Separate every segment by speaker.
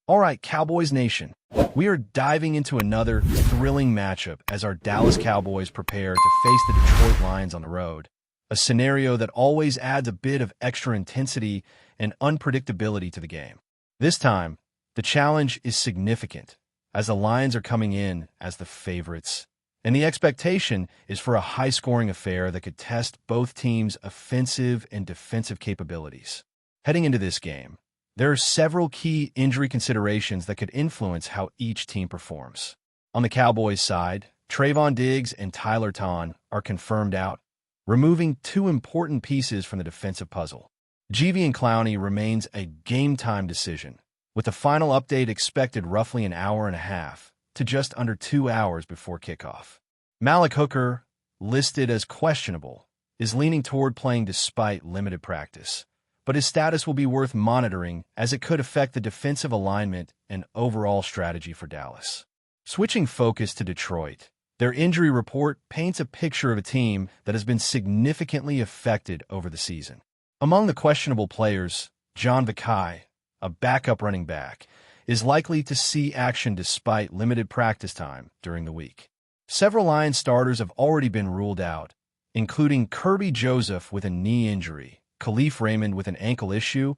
Speaker 1: All right, Cowboys Nation, we are diving into another thrilling matchup as our Dallas Cowboys prepare to face the Detroit Lions on the road, a scenario that always adds a bit of extra intensity and unpredictability to the game. This time, the challenge is significant, as the Lions are coming in as the favorites, and the expectation is for a high-scoring affair that could test both teams' offensive and defensive capabilities. Heading into this game, there are several key injury considerations that could influence how each team performs. On the Cowboys' side, Trayvon Diggs and Tyler Ton are confirmed out, removing two important pieces from the defensive puzzle. Jadeveon Clowney remains a game-time decision, with the final update expected roughly an hour and a half to just under 2 hours before kickoff. Malik Hooker, listed as questionable, is leaning toward playing despite limited practice, but his status will be worth monitoring as it could affect the defensive alignment and overall strategy for Dallas. Switching focus to Detroit, their injury report paints a picture of a team that has been significantly affected over the season. Among the questionable players, John Vakai, a backup running back, is likely to see action despite limited practice time during the week. Several Lions starters have already been ruled out, including Kirby Joseph with a knee injury, Khalif Raymond with an ankle issue,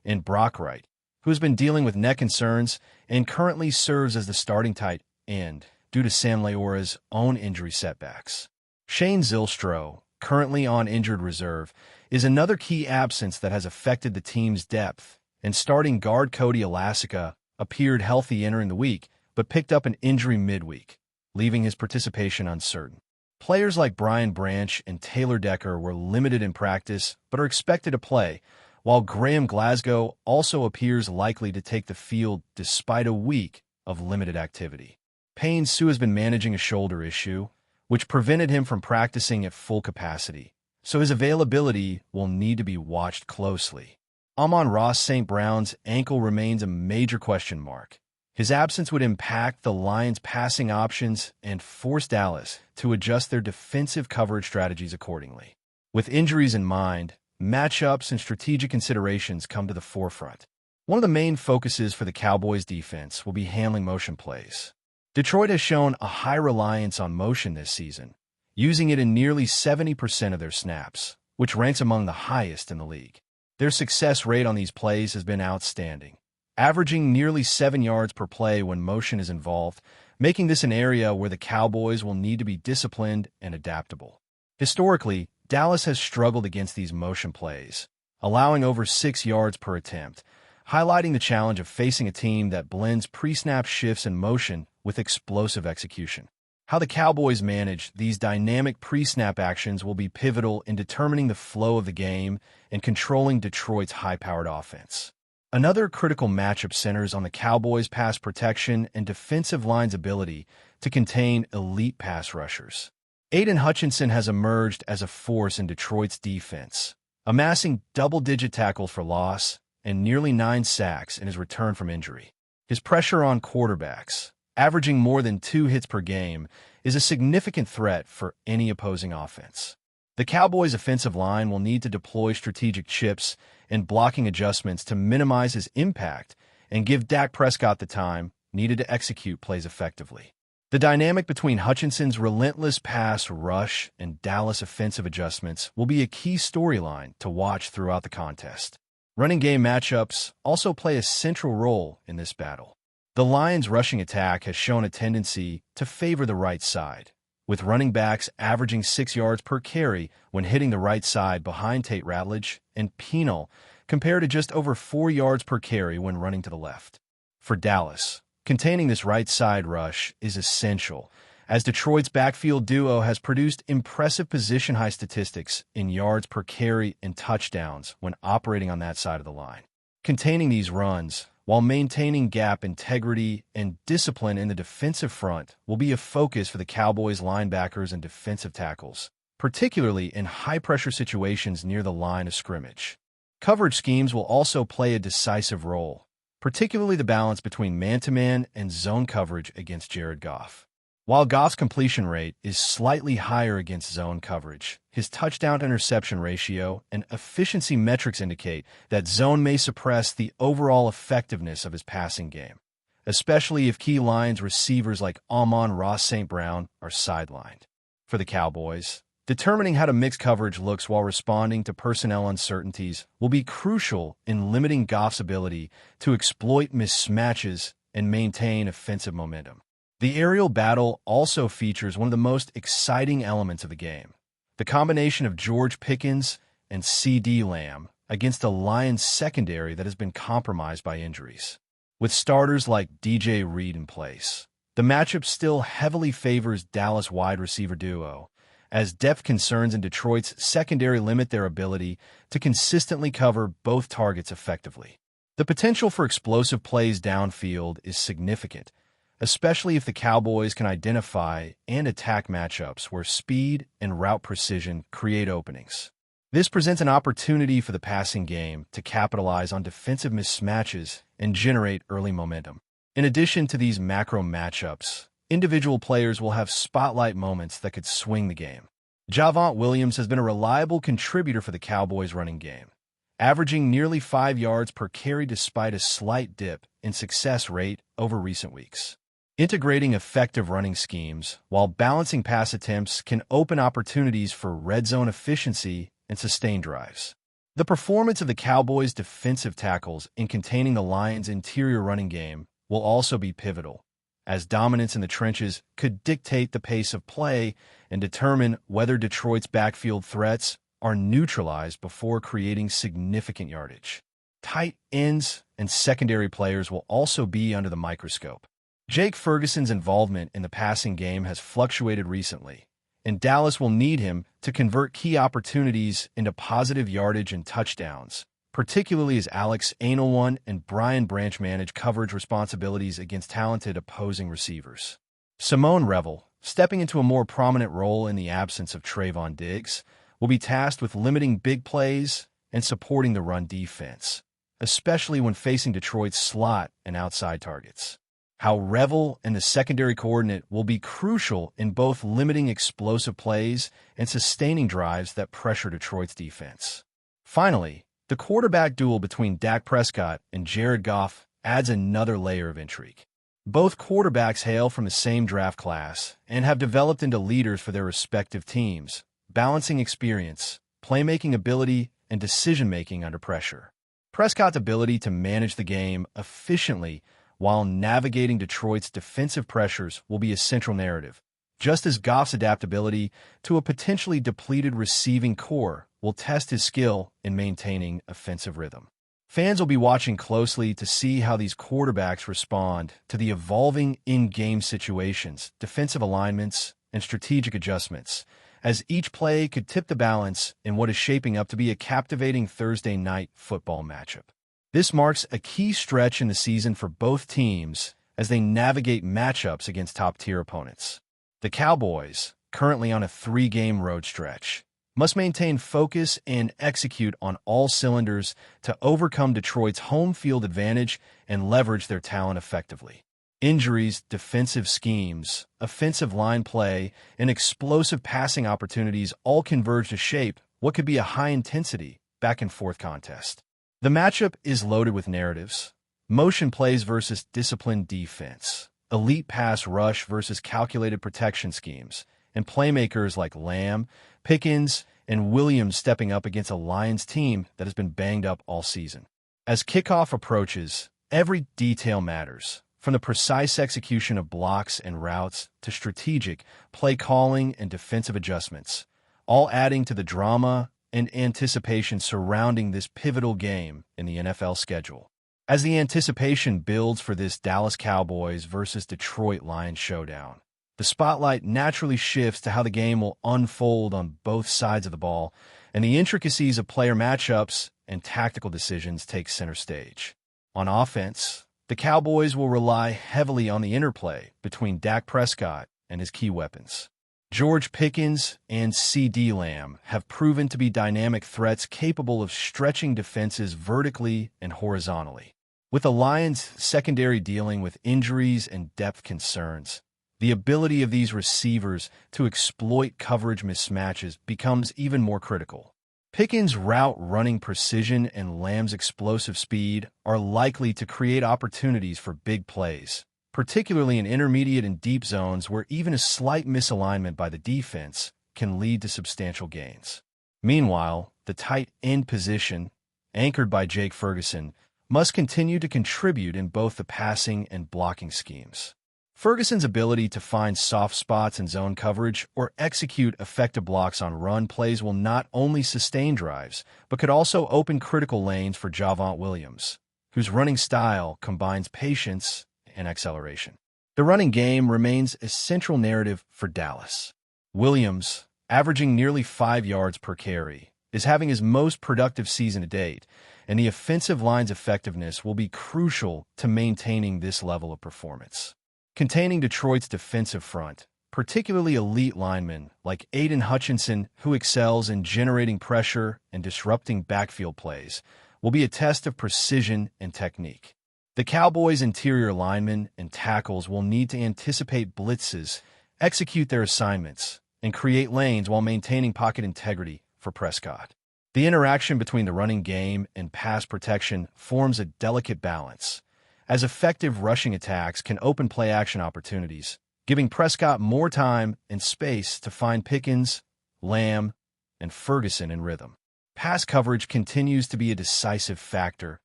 Speaker 1: and Brock Wright, who has been dealing with neck concerns and currently serves as the starting tight end due to Sam Leora's own injury setbacks. Shane Zylstra, currently on injured reserve, is another key absence that has affected the team's depth, and starting guard Cody Alasica appeared healthy entering the week, but picked up an injury midweek, leaving his participation uncertain. Players like Brian Branch and Taylor Decker were limited in practice but are expected to play, while Graham Glasgow also appears likely to take the field despite a week of limited activity. Payne Sue has been managing a shoulder issue, which prevented him from practicing at full capacity, so his availability will need to be watched closely. Amon-Ra St. Brown's ankle remains a major question mark. His absence would impact the Lions' passing options and force Dallas to adjust their defensive coverage strategies accordingly. With injuries in mind, matchups and strategic considerations come to the forefront. One of the main focuses for the Cowboys' defense will be handling motion plays. Detroit has shown a high reliance on motion this season, using it in nearly 70% of their snaps, which ranks among the highest in the league. Their success rate on these plays has been outstanding, averaging nearly 7 yards per play when motion is involved, making this an area where the Cowboys will need to be disciplined and adaptable. Historically, Dallas has struggled against these motion plays, allowing over 6 yards per attempt, highlighting the challenge of facing a team that blends pre-snap shifts and motion with explosive execution. How the Cowboys manage these dynamic pre-snap actions will be pivotal in determining the flow of the game and controlling Detroit's high-powered offense. Another critical matchup centers on the Cowboys' pass protection and defensive line's ability to contain elite pass rushers. Aiden Hutchinson has emerged as a force in Detroit's defense, amassing double-digit tackles for loss and nearly 9 sacks in his return from injury. His pressure on quarterbacks, averaging more than 2 hits per game, is a significant threat for any opposing offense. The Cowboys' offensive line will need to deploy strategic chips and blocking adjustments to minimize his impact and give Dak Prescott the time needed to execute plays effectively. The dynamic between Hutchinson's relentless pass rush and Dallas' offensive adjustments will be a key storyline to watch throughout the contest. Running game matchups also play a central role in this battle. The Lions' rushing attack has shown a tendency to favor the right side, with running backs averaging 6 yards per carry when hitting the right side behind Tate Ratledge and Penal, compared to just over 4 yards per carry when running to the left. For Dallas, containing this right side rush is essential, as Detroit's backfield duo has produced impressive position-high statistics in yards per carry and touchdowns when operating on that side of the line. Containing these runs, while maintaining gap integrity and discipline in the defensive front, will be a focus for the Cowboys' linebackers and defensive tackles, particularly in high-pressure situations near the line of scrimmage. Coverage schemes will also play a decisive role, particularly the balance between man-to-man and zone coverage against Jared Goff. While Goff's completion rate is slightly higher against zone coverage, his touchdown-to-interception ratio and efficiency metrics indicate that zone may suppress the overall effectiveness of his passing game, especially if key lines receivers like Amon-Ra St. Brown are sidelined. For the Cowboys, determining how to mix coverage looks while responding to personnel uncertainties will be crucial in limiting Goff's ability to exploit mismatches and maintain offensive momentum. The aerial battle also features one of the most exciting elements of the game, the combination of George Pickens and Ceedee Lamb against a Lions secondary that has been compromised by injuries. With starters like DJ Reed in place, the matchup still heavily favors Dallas wide receiver duo, as depth concerns in Detroit's secondary limit their ability to consistently cover both targets effectively. The potential for explosive plays downfield is significant, especially if the Cowboys can identify and attack matchups where speed and route precision create openings. This presents an opportunity for the passing game to capitalize on defensive mismatches and generate early momentum. In addition to these macro matchups, individual players will have spotlight moments that could swing the game. Javonte Williams has been a reliable contributor for the Cowboys' running game, averaging nearly 5 yards per carry despite a slight dip in success rate over recent weeks. Integrating effective running schemes while balancing pass attempts can open opportunities for red zone efficiency and sustained drives. The performance of the Cowboys' defensive tackles in containing the Lions' interior running game will also be pivotal, as dominance in the trenches could dictate the pace of play and determine whether Detroit's backfield threats are neutralized before creating significant yardage. Tight ends and secondary players will also be under the microscope. Jake Ferguson's involvement in the passing game has fluctuated recently, and Dallas will need him to convert key opportunities into positive yardage and touchdowns, particularly as Alex Anilwon and Brian Branch manage coverage responsibilities against talented opposing receivers. Simone Revel, stepping into a more prominent role in the absence of Trayvon Diggs, will be tasked with limiting big plays and supporting the run defense, especially when facing Detroit's slot and outside targets. How Revel and the secondary coordinate will be crucial in both limiting explosive plays and sustaining drives that pressure Detroit's defense. Finally, the quarterback duel between Dak Prescott and Jared Goff adds another layer of intrigue. Both quarterbacks hail from the same draft class and have developed into leaders for their respective teams, balancing experience, playmaking ability, and decision-making under pressure. Prescott's ability to manage the game efficiently while navigating Detroit's defensive pressures will be a central narrative, just as Goff's adaptability to a potentially depleted receiving core will test his skill in maintaining offensive rhythm. Fans will be watching closely to see how these quarterbacks respond to the evolving in-game situations, defensive alignments, and strategic adjustments, as each play could tip the balance in what is shaping up to be a captivating Thursday night football matchup. This marks a key stretch in the season for both teams as they navigate matchups against top-tier opponents. The Cowboys, currently on a 3-game road stretch, must maintain focus and execute on all cylinders to overcome Detroit's home field advantage and leverage their talent effectively. Injuries, defensive schemes, offensive line play, and explosive passing opportunities all converge to shape what could be a high-intensity back-and-forth contest. The matchup is loaded with narratives: motion plays versus disciplined defense, elite pass rush versus calculated protection schemes, and playmakers like Lamb, Pickens, and Williams stepping up against a Lions team that has been banged up all season. As kickoff approaches, every detail matters, from the precise execution of blocks and routes to strategic play calling and defensive adjustments, all adding to the drama and anticipation surrounding this pivotal game in the NFL schedule. As the anticipation builds for this Dallas Cowboys versus Detroit Lions showdown, the spotlight naturally shifts to how the game will unfold on both sides of the ball, and the intricacies of player matchups and tactical decisions take center stage. On offense, the Cowboys will rely heavily on the interplay between Dak Prescott and his key weapons. George Pickens and Ceedee Lamb have proven to be dynamic threats capable of stretching defenses vertically and horizontally. With the Lions' secondary dealing with injuries and depth concerns, The ability of these receivers to exploit coverage mismatches becomes even more critical. Pickens' route running precision and Lamb's explosive speed are likely to create opportunities for big plays, particularly in intermediate and deep zones where even a slight misalignment by the defense can lead to substantial gains. Meanwhile, the tight end position, anchored by Jake Ferguson, must continue to contribute in both the passing and blocking schemes. Ferguson's ability to find soft spots in zone coverage or execute effective blocks on run plays will not only sustain drives, but could also open critical lanes for Javonte Williams, whose running style combines patience and acceleration. The running game remains a central narrative for Dallas. Williams, averaging nearly 5 yards per carry, is having his most productive season to date, and the offensive line's effectiveness will be crucial to maintaining this level of performance. Containing Detroit's defensive front, particularly elite linemen like Aiden Hutchinson, who excels in generating pressure and disrupting backfield plays, will be a test of precision and technique. The Cowboys' interior linemen and tackles will need to anticipate blitzes, execute their assignments, and create lanes while maintaining pocket integrity for Prescott. The interaction between the running game and pass protection forms a delicate balance, as effective rushing attacks can open play-action opportunities, giving Prescott more time and space to find Pickens, Lamb, and Ferguson in rhythm. Pass coverage continues to be a decisive factor,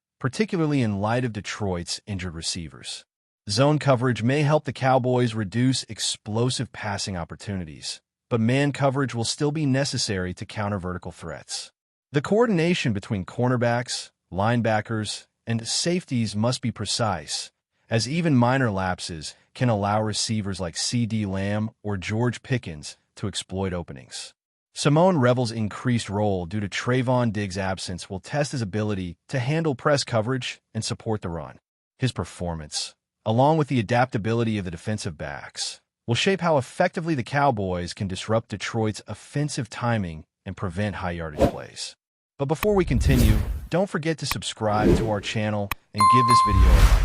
Speaker 1: particularly in light of Detroit's injured receivers. Zone coverage may help the Cowboys reduce explosive passing opportunities, but man coverage will still be necessary to counter vertical threats. The coordination between cornerbacks, linebackers, and safeties must be precise, as even minor lapses can allow receivers like Ceedee Lamb or George Pickens to exploit openings. Simone Revel's increased role due to Trayvon Diggs' absence will test his ability to handle press coverage and support the run. His performance, along with the adaptability of the defensive backs, will shape how effectively the Cowboys can disrupt Detroit's offensive timing and prevent high-yardage plays. But before we continue, don't forget to subscribe to our channel and give this video a like.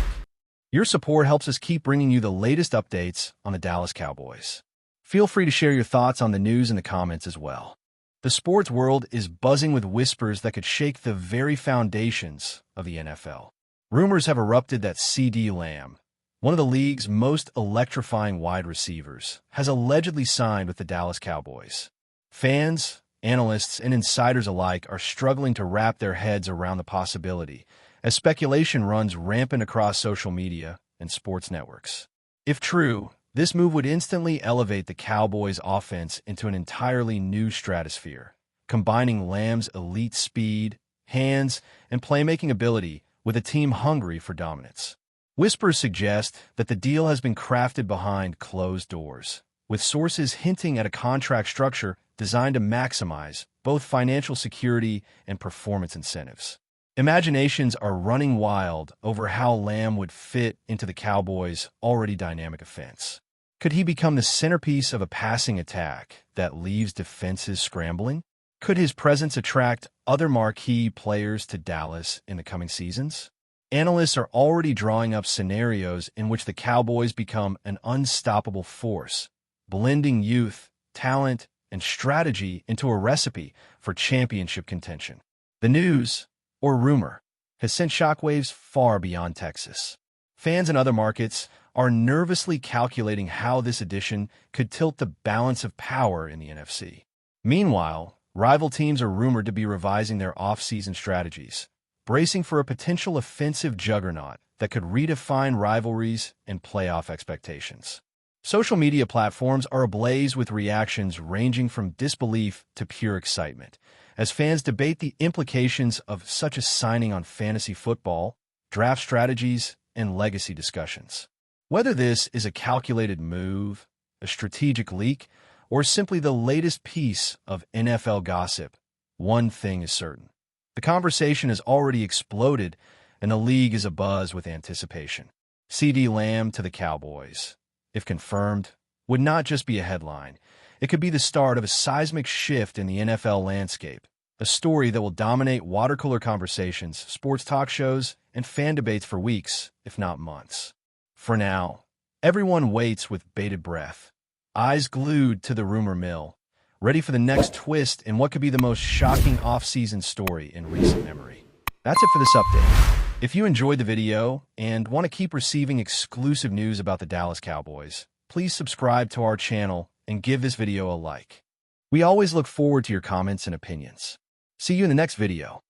Speaker 1: Your support helps us keep bringing you the latest updates on the Dallas Cowboys. Feel free to share your thoughts on the news in the comments as well. The sports world is buzzing with whispers that could shake the very foundations of the NFL. Rumors have erupted that Ceedee Lamb, one of the league's most electrifying wide receivers, has allegedly signed with the Dallas Cowboys. Fans, analysts, and insiders alike are struggling to wrap their heads around the possibility, as speculation runs rampant across social media and sports networks. If true, this move would instantly elevate the Cowboys' offense into an entirely new stratosphere, combining Lamb's elite speed, hands, and playmaking ability with a team hungry for dominance. Whispers suggest that the deal has been crafted behind closed doors, with sources hinting at a contract structure designed to maximize both financial security and performance incentives. Imaginations are running wild over how Lamb would fit into the Cowboys' already dynamic offense. Could he become the centerpiece of a passing attack that leaves defenses scrambling? Could his presence attract other marquee players to Dallas in the coming seasons? Analysts are already drawing up scenarios in which the Cowboys become an unstoppable force, blending youth, talent, and strategy into a recipe for championship contention. The news, or rumor, has sent shockwaves far beyond Texas. Fans in other markets are nervously calculating how this addition could tilt the balance of power in the NFC. Meanwhile, rival teams are rumored to be revising their off-season strategies, bracing for a potential offensive juggernaut that could redefine rivalries and playoff expectations. Social media platforms are ablaze with reactions ranging from disbelief to pure excitement, as fans debate the implications of such a signing on fantasy football, draft strategies, and legacy discussions. Whether this is a calculated move, a strategic leak, or simply the latest piece of NFL gossip, one thing is certain. The conversation has already exploded, and the league is abuzz with anticipation. Ceedee Lamb to the Cowboys, if confirmed, would not just be a headline. It could be the start of a seismic shift in the NFL landscape, a story that will dominate water cooler conversations, sports talk shows, and fan debates for weeks, if not months. For now, Everyone waits with bated breath, eyes glued to the rumor mill, ready for the next twist in what could be the most shocking off-season story in recent memory. That's it for this update. If you enjoyed the video and want to keep receiving exclusive news about the Dallas Cowboys, please subscribe to our channel and give this video a like. We always look forward to your comments and opinions. See you in the next video.